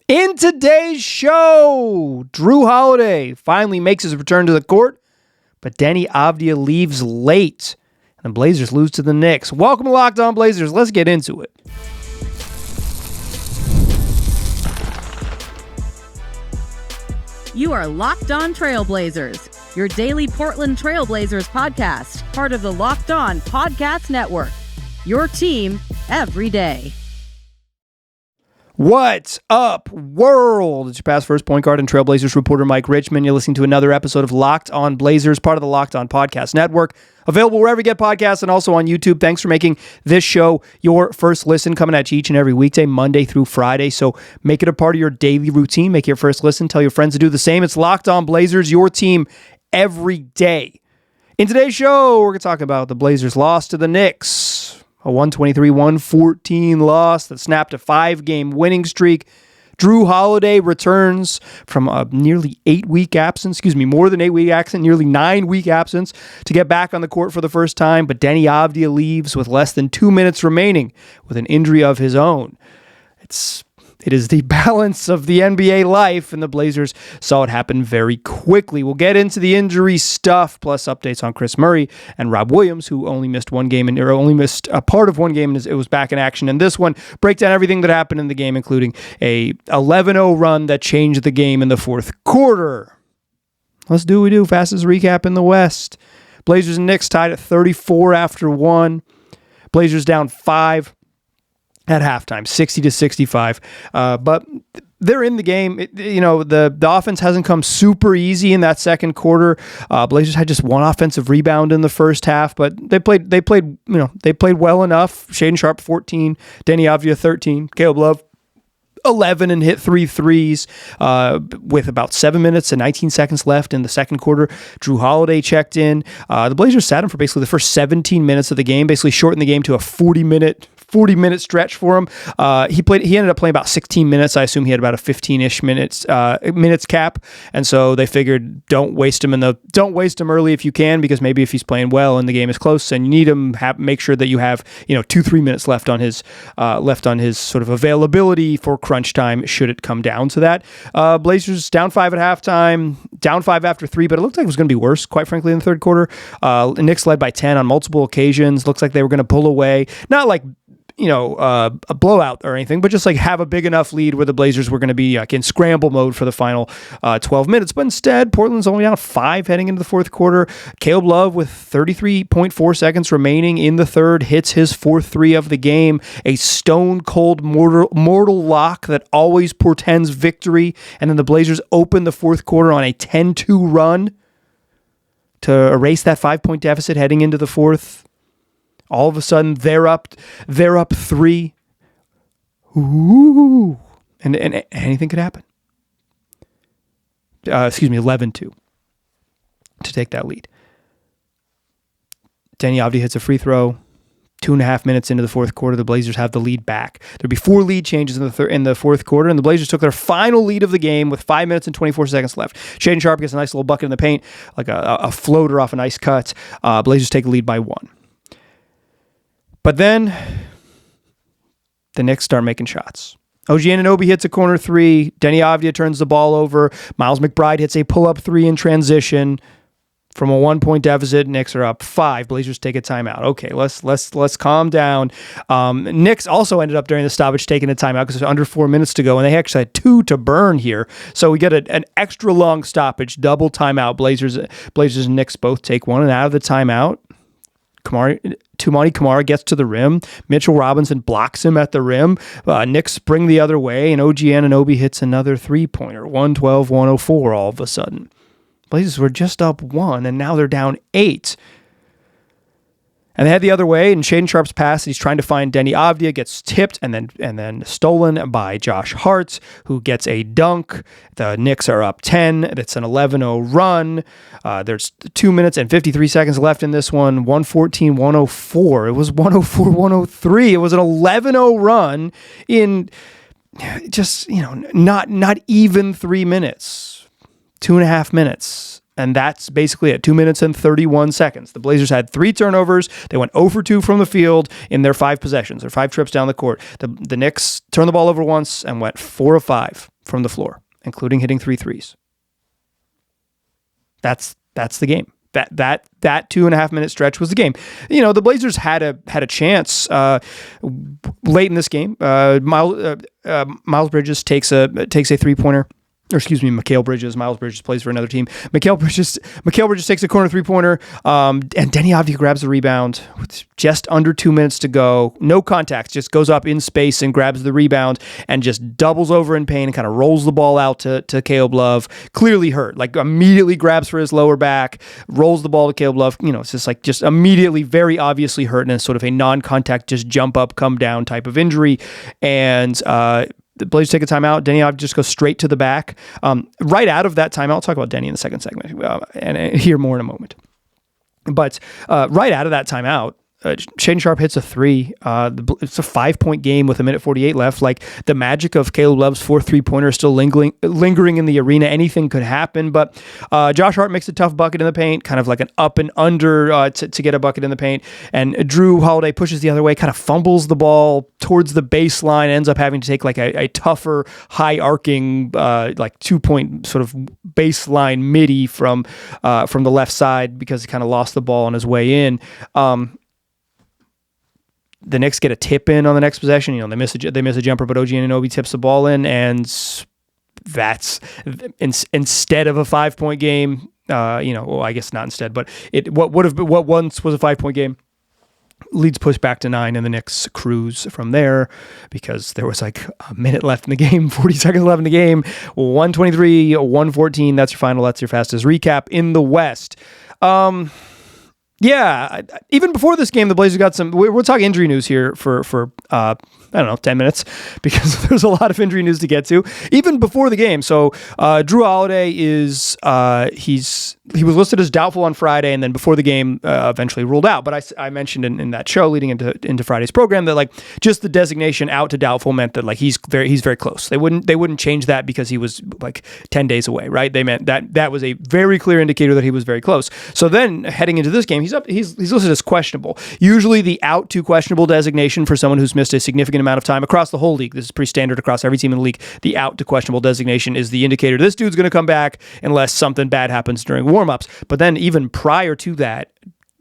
In today's show, Jrue Holiday finally makes his return to the court, but Deni Avdija leaves late, and the Blazers lose to the Knicks. Welcome to Locked On Blazers. Let's get into it. You are Locked On Trailblazers, your daily Portland Trailblazers podcast, part of the Locked On Podcast Network. Your team every day. What's up, world? It's your past first point guard and Trailblazers reporter Mike Richmond. You're listening to another episode of Locked On Blazers, part of the Locked On Podcast Network. Available wherever you get podcasts and also on YouTube. Thanks for making this show your first listen, coming at you each and every weekday, Monday through Friday. So make it a part of your daily routine. Make it your first listen. Tell your friends to do the same. It's Locked On Blazers, your team every day. In today's show, we're going to talk about the Blazers' loss to the Knicks. A 123-114 loss that snapped a 5-game winning streak. Jrue Holiday returns from a nearly 8-week absence, more than 8-week absence, nearly 9-week absence to get back on the court for the first time. But Deni Avdija leaves with less than 2 minutes remaining with an injury of his own. It is the balance of the NBA life, and the Blazers saw it happen very quickly. We'll get into the injury stuff, plus updates on Chris Murray and Rob Williams, who only missed one game or only missed a part of one game, and it was back in action in this one. Break down everything that happened in the game, including a 11-0 run that changed the game in the fourth quarter. Let's do what we do. Fastest recap in the West. Blazers and Knicks tied at 34 after one. Blazers down 5. At halftime, 60-65. But they're in the game. The offense hasn't come super easy in that second quarter. Blazers had just one offensive rebound in the first half, but they played well enough. Shaedon Sharpe 14, Deni Avia 13, Caleb Love 11 and hit 3 threes with about 7 minutes and 19 seconds left in the second quarter. Jrue Holiday checked in. The Blazers sat him for basically the first 17 minutes of the game, basically shortened the game to a 40-minute stretch for him. He ended up playing about 16 minutes. I assume he had about a 15-ish minutes cap, and so they figured don't waste him early if you can, because maybe if he's playing well and the game is close and you need him, make sure that you have 2-3 minutes left on his sort of availability for crunch time should it come down to that. Blazers down 5 at halftime, down 5 after 3, but it looked like it was going to be worse, quite frankly, in the third quarter. Knicks led by 10 on multiple occasions. Looks like they were going to pull away, not like a blowout or anything, but just like have a big enough lead where the Blazers were going to be in scramble mode for the final 12 minutes. But instead, Portland's only down 5 heading into the fourth quarter. Caleb Love, with 33.4 seconds remaining in the third, hits his fourth three of the game. A stone-cold mortal lock that always portends victory. And then the Blazers open the fourth quarter on a 10-2 run to erase that 5-point deficit heading into the fourth. All of a sudden, they're up 3. Ooh. And anything could happen. 11-2 to take that lead. Deni Avdija hits a free throw. 2.5 minutes into the fourth quarter, the Blazers have the lead back. There'd be 4 lead changes in the fourth quarter, and the Blazers took their final lead of the game with 5 minutes and 24 seconds left. Shaedon Sharpe gets a nice little bucket in the paint, like a floater off a nice cut. Blazers take the lead by 1. But then the Knicks start making shots. OG Anunoby hits a corner 3. Deni Avdija turns the ball over. Miles McBride hits a pull-up 3 in transition. From a 1-point deficit, Knicks are up 5. Blazers take a timeout. Okay, let's calm down. Knicks also ended up during the stoppage taking a timeout because there's under 4 minutes to go, and they actually had 2 to burn here. So we get an extra long stoppage, double timeout. Blazers and Knicks both take one, and out of the timeout, Toumani Camara gets to the rim. Mitchell Robinson blocks him at the rim. Knicks spring the other way, and OG Anunoby hits another 3-pointer. 112-104 all of a sudden. Blazers were just up 1, and now they're down 8. And they head the other way, and Shaedon Sharpe's pass, he's trying to find Deni Avdija, gets tipped and then stolen by Josh Hart, who gets a dunk. The Knicks are up 10. It's an 11-0 run. There's 2 minutes and 53 seconds left in this one. 114-104. It was 104-103. It was an 11-0 run in just, not even 3 minutes. 2.5 minutes. And that's basically it. 2 minutes and 31 seconds. The Blazers had 3 turnovers. They went 0 for 2 from the field in their 5 possessions, or 5 trips down the court. The Knicks turned the ball over once and went 4 of 5 from the floor, including hitting 3 threes. That's the game. That 2.5 minute stretch was the game. You know, the Blazers had a chance late in this game. Miles Bridges takes a 3-pointer. Or excuse me, Mikal Bridges. Miles Bridges plays for another team. Mikal Bridges takes a corner 3-pointer, and Deni Avdija grabs the rebound with just under 2 minutes to go. No contact, just goes up in space and grabs the rebound and just doubles over in pain and kind of rolls the ball out to Caleb Love. Clearly hurt, like immediately grabs for his lower back, rolls the ball to Caleb Love. You know, it's just immediately, very obviously hurt, and it's sort of a non-contact, just jump up, come down type of injury. And the Blazers take a timeout. Denny Avia just goes straight to the back. Right out of that timeout, I'll talk about Denny in the second segment and hear more in a moment. But right out of that timeout, Shaedon Sharpe hits a 3. It's a 5-point game with 1:48 left. Like, the magic of Caleb Love's 4 3-pointer is still lingering in the arena. Anything could happen, but Josh Hart makes a tough bucket in the paint, kind of like an up and under to get a bucket in the paint. And Jrue Holiday pushes the other way, kind of fumbles the ball towards the baseline, ends up having to take like a tougher, high arcing, like 2-point sort of baseline midi from the left side because he kind of lost the ball on his way in. The Knicks get a tip in on the next possession. You know, they miss a jumper, but OG Anunoby tips the ball in, and that's instead of a 5-point game. Well, I guess not instead, but what once was a 5-point game leads push back to 9, and the Knicks cruise from there because there was like a minute left in the game, 40 seconds left in the game. 123-114. That's your final. That's your fastest recap in the West. Yeah, even before this game, the Blazers got some. We'll talk injury news here for I don't know, 10 minutes, because there's a lot of injury news to get to. Even before the game, so Jrue Holiday is he was listed as doubtful on Friday, and then before the game, eventually ruled out. But I mentioned in that show leading into Friday's program that like just the designation out to doubtful meant that like he's very close. They wouldn't change that because he was like 10 days away, right? They meant that was a very clear indicator that he was very close. So then heading into this game, he's listed as questionable. Usually the out to questionable designation for someone who's missed a significant amount of time across the whole league. This is pretty standard across every team in the league. The out to questionable designation is the indicator this dude's going to come back unless something bad happens during warmups. But then even prior to that,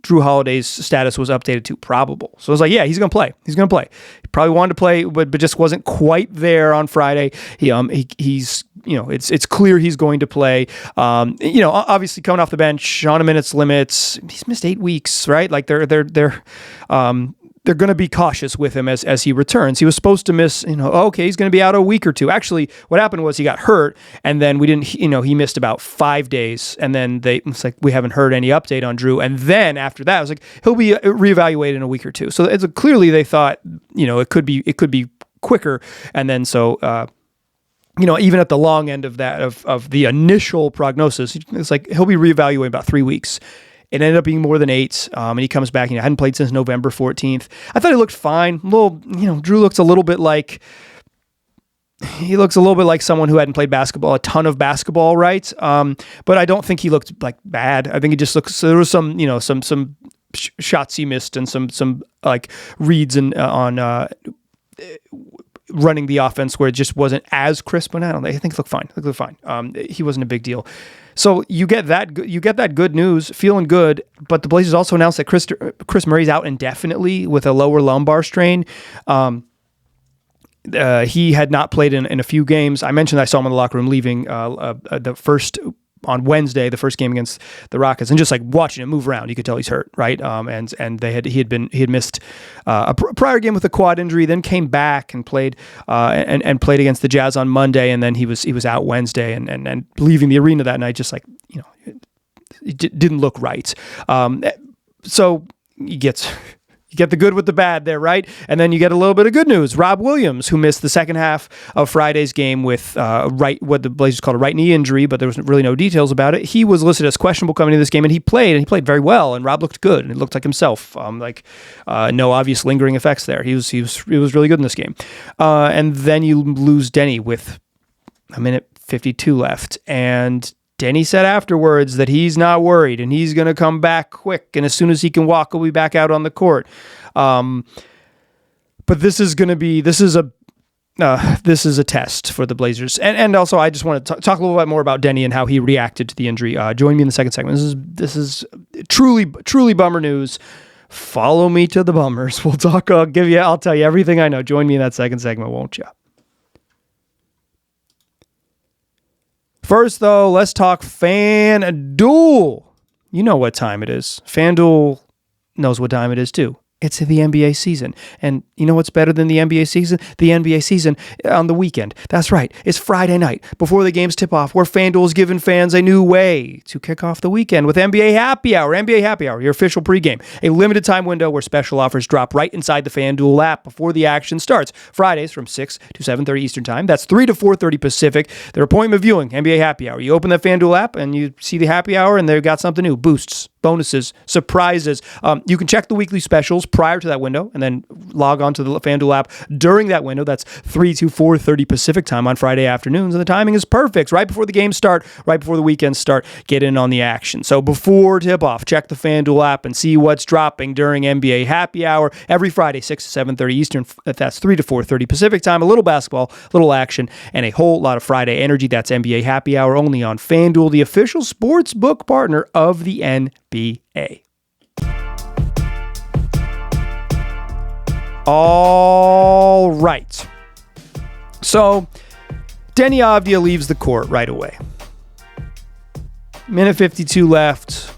Jrue Holiday's status was updated to probable. So it was like, yeah, he's going to play. He's going to play. He probably wanted to play, but just wasn't quite there on Friday. He's it's clear he's going to play. Obviously coming off the bench on a minutes limits. He's missed 8 weeks, right? Like they're going to be cautious with him as he returns. He was supposed to miss, he's going to be out a week or two. Actually, what happened was he got hurt, and then he missed about 5 days, and then it's like, we haven't heard any update on Jrue. And then after that, I was like, he'll be reevaluated in a week or two. So clearly they thought, it could be quicker. And then even at the long end of that, of the initial prognosis, it's like he'll be reevaluated about 3 weeks. It ended up being more than 8, and he comes back. Hadn't played since November 14th. I thought he looked fine. Jrue looks a little bit like someone who hadn't played a ton of basketball, right? But I don't think he looked like bad. I think he just looks. So there was some shots he missed and some like reads on running the offense where it just wasn't as crisp. But I think he looked fine. He wasn't a big deal. So you get that good news, feeling good. But the Blazers also announced that Chris Murray's out indefinitely with a lower lumbar strain. He had not played in a few games. I mentioned I saw him in the locker room leaving on Wednesday, the first game against the Rockets, and just like watching him move around, you could tell he's hurt, right? And he had missed a prior game with a quad injury, then came back and played and played against the Jazz on Monday, and then he was out Wednesday and leaving the arena that night, just like it didn't look right. So you get the good with the bad there, right? And then you get a little bit of good news. Rob Williams, who missed the second half of Friday's game with what the Blazers called a right knee injury, but there was really no details about it. He was listed as questionable coming into this game, and he played very well, and Rob looked good, and it looked like himself. No obvious lingering effects there. He was really good in this game. And then you lose Denny with a minute 52 left, and Denny said afterwards that he's not worried and he's going to come back quick. And as soon as he can walk, he'll be back out on the court. But this is a test for the Blazers. And also, I just want to talk a little bit more about Denny and how he reacted to the injury. Join me in the second segment. This is truly bummer news. Follow me to the bummers. We'll talk. I'll tell you everything I know. Join me in that second segment, won't you? First, though, let's talk FanDuel. You know what time it is. FanDuel knows what time it is, too. It's the NBA season. And you know what's better than the NBA season? The NBA season on the weekend. That's right. It's Friday night before the games tip off, where FanDuel is giving fans a new way to kick off the weekend with NBA Happy Hour. NBA Happy Hour, your official pregame. A limited time window where special offers drop right inside the FanDuel app before the action starts. Fridays from 6 to 7:30 Eastern Time. That's 3 to 4:30 Pacific. Their appointment viewing, NBA Happy Hour. You open the FanDuel app and you see the Happy Hour and they've got something new. Boosts, bonuses, surprises. You can check the weekly specials prior to that window and then log on to the FanDuel app during that window. That's 3 to 4:30 Pacific time on Friday afternoons. And the timing is perfect. Right before the games start, right before the weekends start, get in on the action. So before tip-off, check the FanDuel app and see what's dropping during NBA Happy Hour every Friday, 6 to 7:30 Eastern. That's 3 to 4:30 Pacific time. A little basketball, a little action, and a whole lot of Friday energy. That's NBA Happy Hour only on FanDuel, the official sports book partner of the NBA. All right. So, Deni Avdija leaves the court right away. Minute 52 left.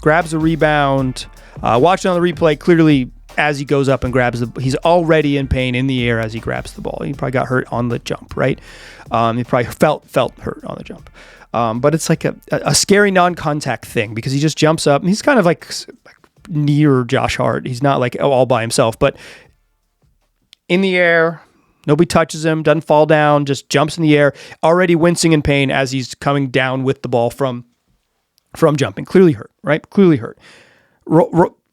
Grabs a rebound. Watching on the replay, clearly as he goes up and grabs he's already in pain in the air as he grabs the ball. He probably got hurt on the jump, right? He probably felt hurt on the jump. But it's like a scary non-contact thing because he just jumps up and he's kind of like near Josh Hart. He's not like all by himself, but in the air, nobody touches him, doesn't fall down, just jumps in the air, already wincing in pain as he's coming down with the ball from jumping. Clearly hurt, right? Clearly hurt.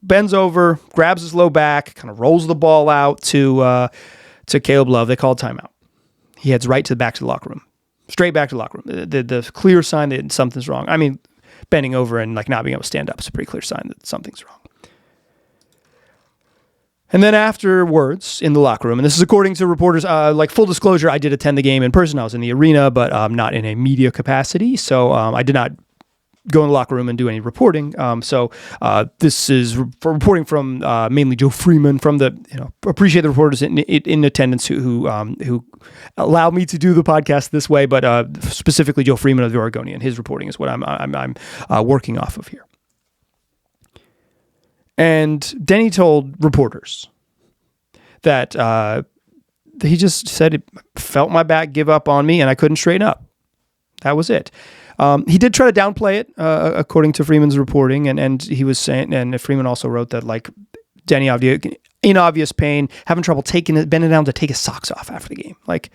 Bends over, grabs his low back, kind of rolls the ball out to Caleb Love. They call a timeout. He heads right to the back to the locker room. Straight back to the locker room. The clear sign that something's wrong. I mean, bending over and like not being able to stand up is a pretty clear sign that something's wrong. And then afterwards in the locker room, and this is according to reporters, like full disclosure, I did attend the game in person. I was in the arena, but not in a media capacity. So I did not go in the locker room and do any reporting. So this is for reporting from mainly Joe Freeman from the, appreciate the reporters in attendance who allowed me to do the podcast this way, but specifically Joe Freeman of the Oregonian. His reporting is what I'm working off of here. And Denny told reporters that he just said it felt my back give up on me and I couldn't straighten up. That was it. He did try to downplay it, according to Freeman's reporting, and he was saying, and Freeman also wrote that like Deni Avdija in obvious pain, having trouble bending down to take his socks off after the game. Like,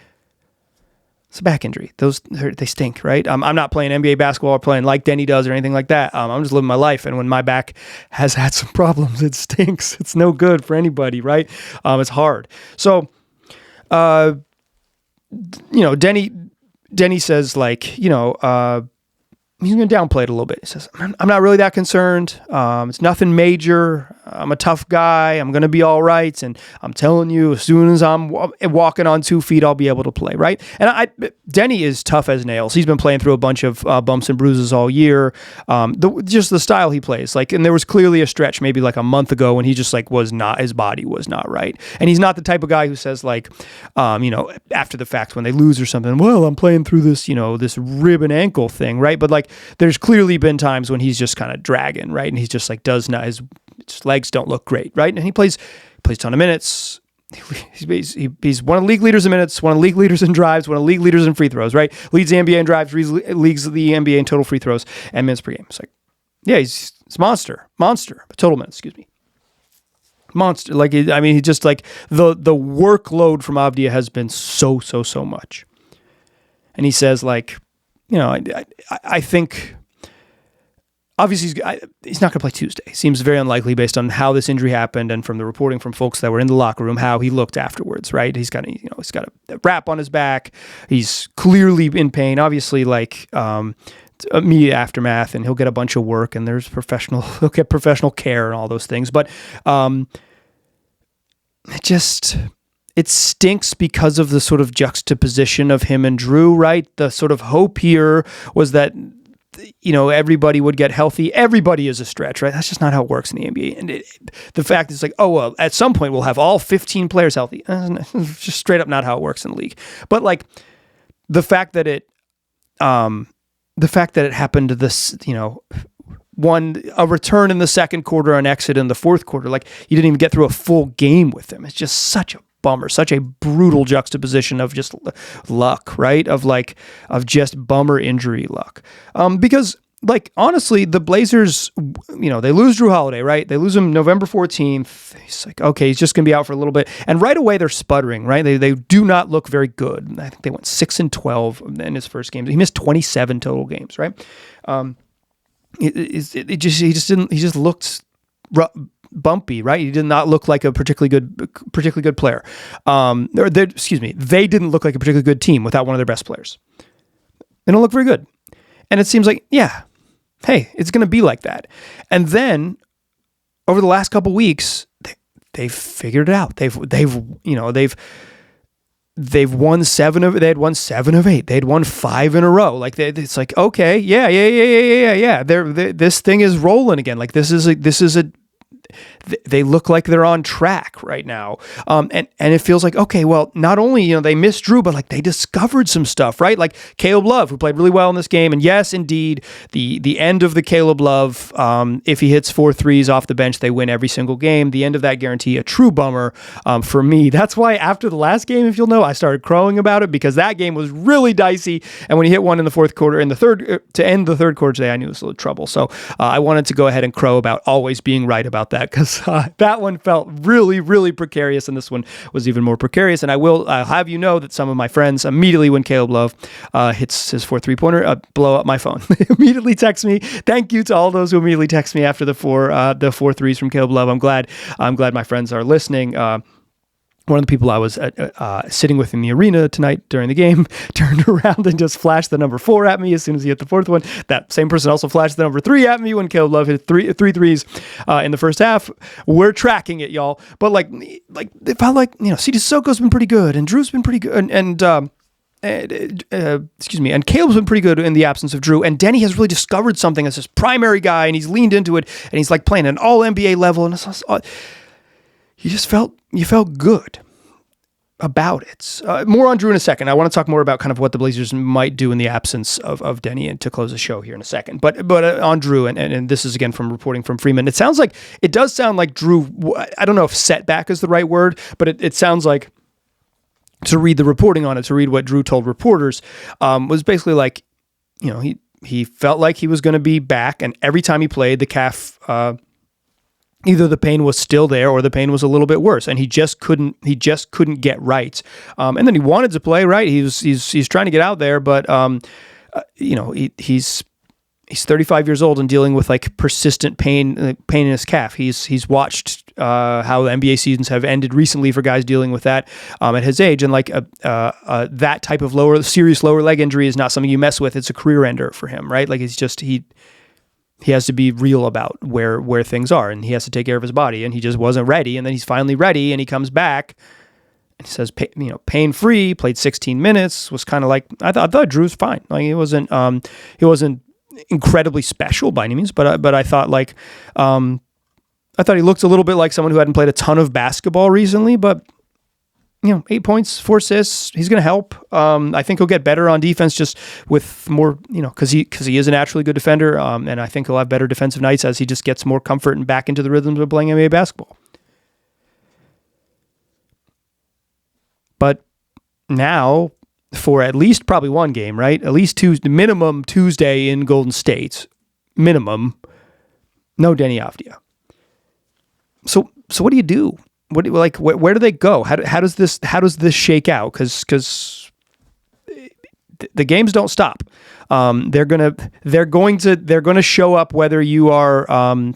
it's a back injury. Those they stink, right? I'm not playing NBA basketball or playing like Denny does or anything like that. I'm just living my life, and when my back has had some problems, it stinks. It's no good for anybody, right? It's hard. So, Denny says like, he's going to downplay it a little bit. He says, I'm not really that concerned. It's nothing major. I'm a tough guy. I'm going to be all right. And I'm telling you, as soon as I'm walking on 2 feet, I'll be able to play, right? And Denny is tough as nails. He's been playing through a bunch of bumps and bruises all year. Just the style he plays. Like, and there was clearly a stretch maybe like a month ago when he just like his body was not right. And he's not the type of guy who says like, after the fact when they lose or something, well, I'm playing through this, this rib and ankle thing, right? But like, there's clearly been times when he's just kind of dragging, right? And he's just like his legs don't look great, right? And he plays a ton of minutes. He's one of the league leaders in minutes, one of the league leaders in drives, one of the league leaders in free throws, right? Leads the NBA in drives, leads the NBA in total free throws and minutes per game. It's like, yeah, he's monster, total minutes, excuse me. Monster. Like, he just like the workload from Avdija has been so much. And he says like, I think obviously he's not going to play Tuesday. Seems very unlikely based on how this injury happened and from the reporting from folks that were in the locker room, how he looked afterwards, right? He's got a wrap on his back. He's clearly in pain, obviously, like immediate aftermath, and he'll get a bunch of work, and he'll get professional care and all those things. But it stinks because of the sort of juxtaposition of him and Jrue, right? The sort of hope here was that, everybody would get healthy. Everybody is a stretch, right? That's just not how it works in the NBA. And the fact is like, oh, well, at some point we'll have all 15 players healthy. It's just straight up not how it works in the league. But like the fact that it happened to this, a return in the second quarter, an exit in the fourth quarter, like you didn't even get through a full game with him. It's just such a bummer, such a brutal juxtaposition of just luck, right? Of just bummer injury luck. Because like, honestly, the Blazers, they lose Jrue Holiday, right? They lose him November 14th. He's like, okay, he's just going to be out for a little bit. And right away they're sputtering, right? They do not look very good. I think they went 6-12 in his first game. He missed 27 total games, right? He just looked bumpy, right? He did not look like a particularly good player. They didn't look like a particularly good team without one of their best players. They don't look very good. And it seems like, hey, it's going to be like that. And then over the last couple weeks, they've figured it out. They've won 7 of 8. They had won 7 of 8. They had won 5 in a row. Like it's like, okay, yeah. This thing is rolling again. Like they look like they're on track right now. And it feels like, okay, well, not only, they missed Jrue, but like they discovered some stuff, right? Like Caleb Love, who played really well in this game. And yes, indeed, the end of the Caleb Love, if he hits 4 threes off the bench, they win every single game. The end of that guarantee, a true bummer for me. That's why after the last game, if you'll know, I started crowing about it because that game was really dicey. And when he hit one in the fourth quarter, in the third, to end the third quarter today, I knew it was a little trouble. So I wanted to go ahead and crow about always being right about that, because that one felt really, really precarious, and this one was even more precarious. And I will have you know that some of my friends, immediately when Caleb Love hits his 4 3-pointer, blow up my phone. They immediately text me. Thank you to all those who immediately text me after the 4 threes from Caleb Love. I'm glad my friends are listening. One of the people I was sitting with in the arena tonight during the game turned around and just flashed the number 4 at me as soon as he hit the fourth one. That same person also flashed the number 3 at me when Caleb Love hit three threes in the first half. We're tracking it, y'all. But like it felt like, C.J. Sissoko's been pretty good, and Jrue's been pretty good, and Caleb's been pretty good in the absence of Jrue, and Denny has really discovered something as his primary guy, and he's leaned into it, and he's like playing an all NBA level, and it's you felt good about it. More on Jrue in a second. I want to talk more about kind of what the Blazers might do in the absence of Denny, and to close the show here in a second. But on Jrue, and this is again from reporting from Freeman, it does sound like Jrue, I don't know if setback is the right word, but it sounds like, to read the reporting on it, to read what Jrue told reporters, was basically like, he felt like he was going to be back, and every time he played, the calf, either the pain was still there or the pain was a little bit worse, and he just couldn't get right. And then he wanted to play, right? He's trying to get out there, but he's 35 years old and dealing with like persistent pain in his calf. He's watched how the NBA seasons have ended recently for guys dealing with that at his age, and like that type of serious lower leg injury is not something you mess with. It's a career ender for him, right? Like he has to be real about where things are, and he has to take care of his body, and he just wasn't ready. And then he's finally ready, and he comes back and he says, pain-free, played 16 minutes, was kind of like, I thought Jrue's fine. Like he wasn't incredibly special by any means, but I thought like, I thought he looked a little bit like someone who hadn't played a ton of basketball recently, but 8 points, 4 assists. He's going to help. I think he'll get better on defense just with more, because he is a naturally good defender. And I think he'll have better defensive nights as he just gets more comfort and back into the rhythms of playing NBA basketball. But now, for at least probably one game, right? At least minimum Tuesday in Golden State, minimum, no Deni Avdija. So what do you do? Where do they go? How does this shake out? Because the games don't stop. They're going to show up whether you are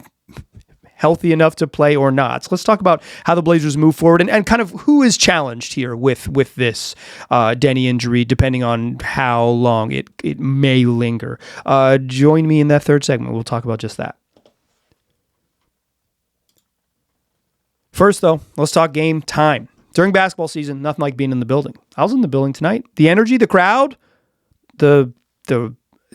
healthy enough to play or not. So let's talk about how the Blazers move forward and kind of who is challenged here with this Deni injury, depending on how long it may linger. Join me in that third segment. We'll talk about just that. First, though, let's talk game time. During basketball season, nothing like being in the building. I was in the building tonight. The energy, the crowd, the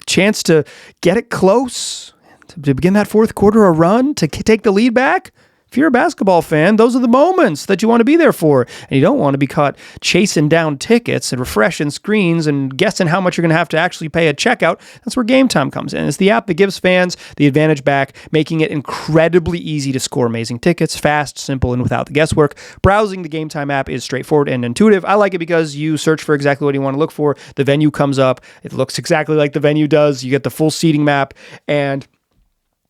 chance to get it close, to begin that fourth quarter a run, to take the lead back. If you're a basketball fan, those are the moments that you want to be there for. And you don't want to be caught chasing down tickets and refreshing screens and guessing how much you're going to have to actually pay at checkout. That's where GameTime comes in. It's the app that gives fans the advantage back, making it incredibly easy to score amazing tickets, fast, simple, and without the guesswork. Browsing the GameTime app is straightforward and intuitive. I like it because you search for exactly what you want to look for. The venue comes up. It looks exactly like the venue does. You get the full seating map, and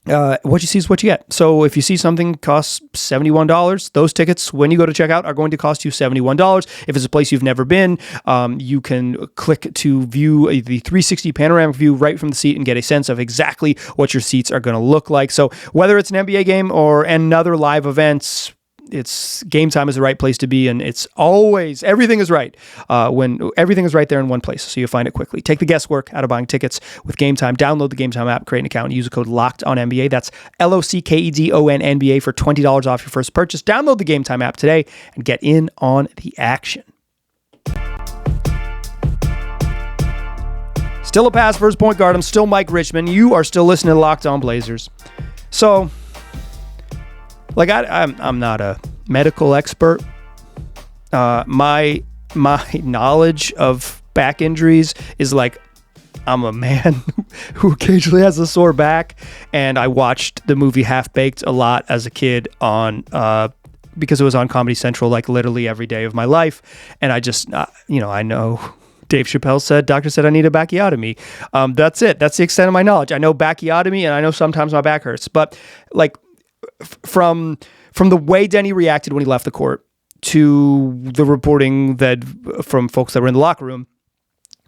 what you see is what you get. So if you see something costs $71, those tickets, when you go to checkout, are going to cost you $71. If it's a place you've never been, you can click to view the 360 panoramic view right from the seat and get a sense of exactly what your seats are going to look like. So whether it's an NBA game or another live event, it's GameTime is the right place to be, and it's always everything is right when everything is right there in one place, so you find it quickly. Take the guesswork out of buying tickets with GameTime. Download the GameTime app, create an account, and use the code LOCKEDONNBA. That's LOCKEDONNBA for $20 off your first purchase. Download the GameTime app today and get in on the action. Still a pass first point guard. I'm still Mike Richmond. You are still listening to Locked On Blazers. So, like, I'm not a medical expert. My knowledge of back injuries is like, I'm a man who occasionally has a sore back, and I watched the movie Half Baked a lot as a kid on because it was on Comedy Central like literally every day of my life, and I just I know Dave Chappelle doctor said I need a backiotomy. That's it. That's the extent of my knowledge. I know backiotomy, and I know sometimes my back hurts, but like, from the way Denny reacted when he left the court to the reporting that from folks that were in the locker room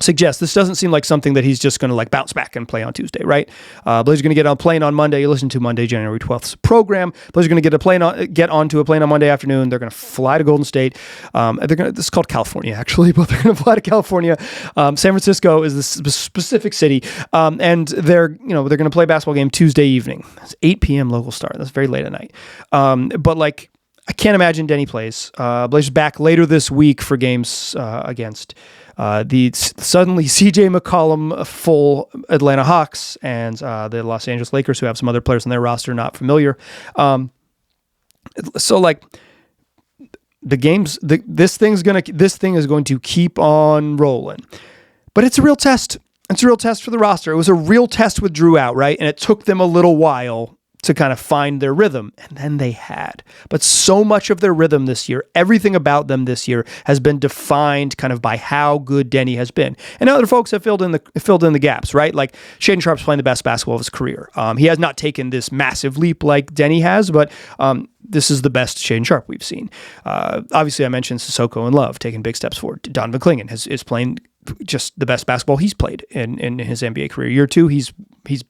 suggests this doesn't seem like something that he's just going to like bounce back and play on Tuesday, right? Blazers going to get on a plane on Monday. You listen to Monday, January 12th's program. Blazers going to get onto a plane on Monday afternoon. They're going to fly to Golden State. This is called California, actually, but they're going to fly to California. San Francisco is the specific city, and they're going to play a basketball game Tuesday evening. It's 8 p.m. local start. That's very late at night. But like, I can't imagine Denny plays. Blazers back later this week for games against the suddenly CJ McCollum full Atlanta Hawks and the Los Angeles Lakers, who have some other players on their roster not familiar. So like, the games, this thing is going to keep on rolling, but it's a real test. It's a real test for the roster. It was a real test with Jrue out, right? And it took them a little while to kind of find their rhythm, and then they had. But so much of their rhythm this year, everything about them this year has been defined kind of by how good Denny has been. And other folks have filled in the gaps, right? Like Shaedon Sharpe's playing the best basketball of his career. He has not taken this massive leap like Denny has, but this is the best Shaedon Sharpe we've seen. Obviously, I mentioned Sissoko and Love taking big steps forward. Donovan Clingan is playing just the best basketball he's played in his NBA career. Year two, he's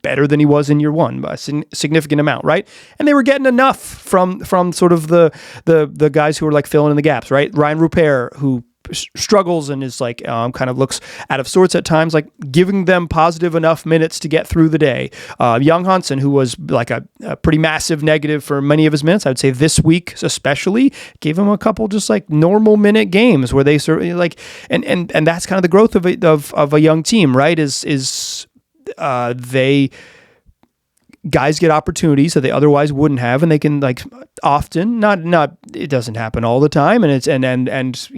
better than he was in year one by a significant amount, right? And they were getting enough from sort of the guys who were like filling in the gaps, right? Ryan Rupert, who struggles and is like kind of looks out of sorts at times, like giving them positive enough minutes to get through the day. Young Hansen, who was like a pretty massive negative for many of his minutes, I would say this week especially, gave him a couple just like normal minute games where they sort of like, and that's kind of the growth of a young team, right? Is they guys get opportunities that they otherwise wouldn't have, and they can like often not it doesn't happen all the time, and it's and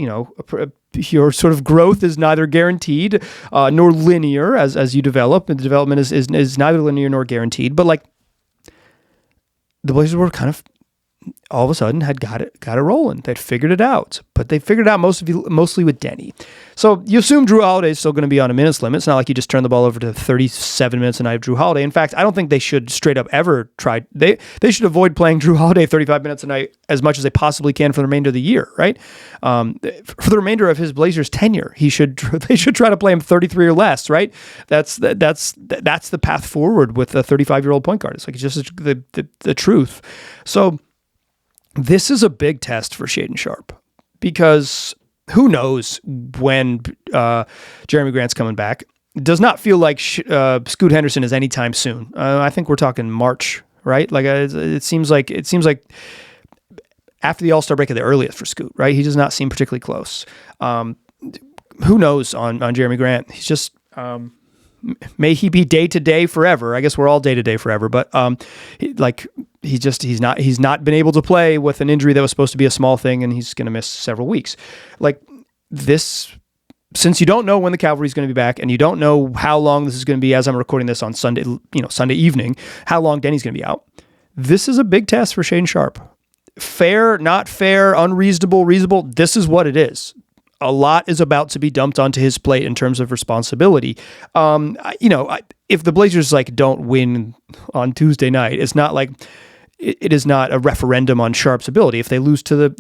your sort of growth is neither guaranteed nor linear as you develop, and the development is neither linear nor guaranteed. But like, the Blazers were kind of all of a sudden had got it rolling. They'd figured it out, but they figured it out mostly with Denny. So you assume Jrue Holiday is still going to be on a minutes limit. It's not like you just turn the ball over to 37 minutes a night of Jrue Holiday. In fact, I don't think they should straight up ever try. They should avoid playing Jrue Holiday 35 minutes a night as much as they possibly can for the remainder of the year, right? For the remainder of his Blazers tenure, they should try to play him 33 or less, right? That's the path forward with a 35-year-old point guard. It's like just the truth. So this is a big test for Shaedon Sharpe because who knows when Jeremy Grant's coming back. It does not feel like Scoot Henderson is anytime soon. I think we're talking March, right? Like it seems like after the All-Star break at the earliest for Scoot, right? He does not seem particularly close. Who knows on Jeremy Grant? He's just may he be day to day forever. I guess we're all day to day forever, but he's not been able to play with an injury that was supposed to be a small thing, and he's going to miss several weeks. Like this, since you don't know when the Cavalry's going to be back, and you don't know how long this is going to be, as I'm recording this on Sunday, Sunday evening, how long Denny's going to be out. This is a big test for Shaedon Sharpe. Fair, not fair, unreasonable, reasonable. This is what it is. A lot is about to be dumped onto his plate in terms of responsibility. If the Blazers don't win on Tuesday night, it's not like it is not a referendum on Sharpe's ability. If they lose to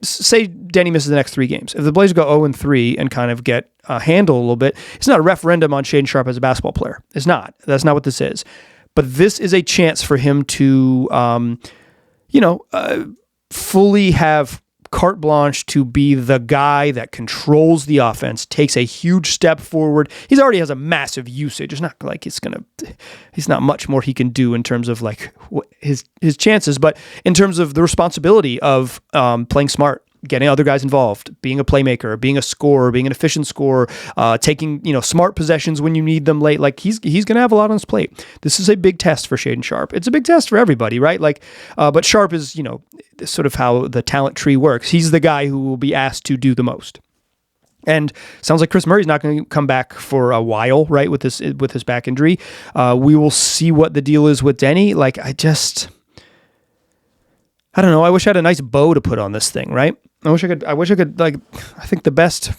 say Denny misses the next 3 games, if the Blazers go 0-3 and kind of get a handle a little bit, it's not a referendum on Shaedon Sharpe as a basketball player. It's not. That's not what this is. But this is a chance for him to, fully have carte blanche to be the guy that controls the offense, takes a huge step forward. He already has a massive usage. It's not like he's not much more he can do in terms of his chances, but in terms of the responsibility of playing smart, getting other guys involved, being a playmaker, being a scorer, being an efficient scorer, taking smart possessions when you need them late. Like he's going to have a lot on his plate. This is a big test for Shaedon Sharpe. It's a big test for everybody, right? But Sharpe is sort of how the talent tree works. He's the guy who will be asked to do the most. And sounds like Chris Murray's not going to come back for a while, right? With his back injury, we will see what the deal is with Denny. I don't know. I wish I had a nice bow to put on this thing, right? I wish I could, I think the best,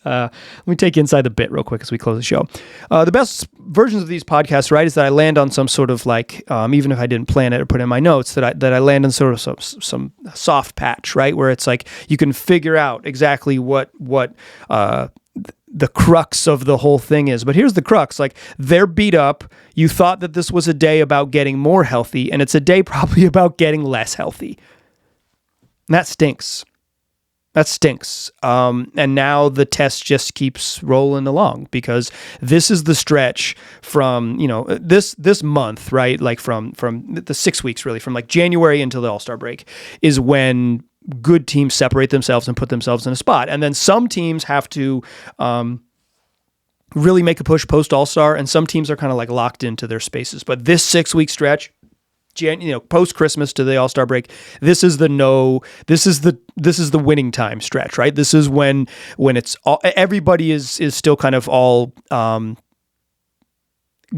let me take you inside the bit real quick as we close the show. The best versions of these podcasts, right, is that I land on some sort of even if I didn't plan it or put it in my notes, that I land on sort of some soft patch, right? Where it's like, you can figure out exactly what the crux of the whole thing is. But here's the crux. They're beat up. You thought that this was a day about getting more healthy, and it's a day probably about getting less healthy. And that stinks. And now the test just keeps rolling along, because this is the stretch from, this month, right? From the 6 weeks, really, from January until the All-Star break, is when good teams separate themselves and put themselves in a spot. And then some teams have to really make a push post All-Star, and some teams are kind of locked into their spaces. But this 6-week stretch, post Christmas to the All-Star break, this is the winning time stretch, right? This is when it's all, everybody is still kind of all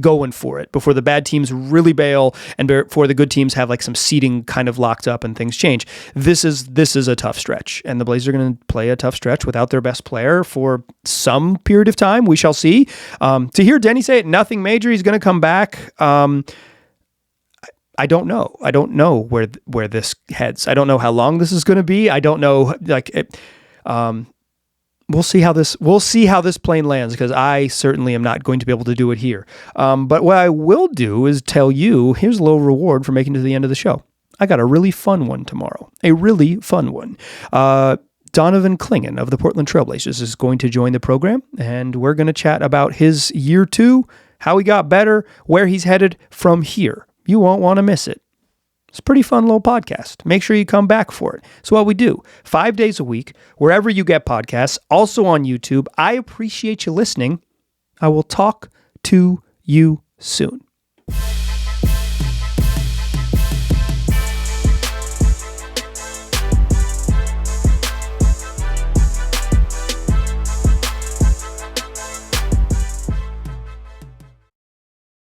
going for it before the bad teams really bail and before the good teams have some seeding kind of locked up and things change. This is a tough stretch, and the Blazers are going to play a tough stretch without their best player for some period of time. We shall see. To hear Denny say it, nothing major, he's going to come back. I don't know. I don't know where this heads. I don't know how long this is going to be. I don't know. We'll see how this plane lands, because I certainly am not going to be able to do it here. But what I will do is tell you, here's a little reward for making it to the end of the show. I got a really fun one tomorrow. A really fun one. Donovan Clingan of the Portland Trailblazers is going to join the program, and we're going to chat about his year 2, how he got better, where he's headed from here. You won't want to miss it. It's a pretty fun little podcast. Make sure you come back for it. So what we do, 5 days a week, wherever you get podcasts, also on YouTube. I appreciate you listening. I will talk to you soon.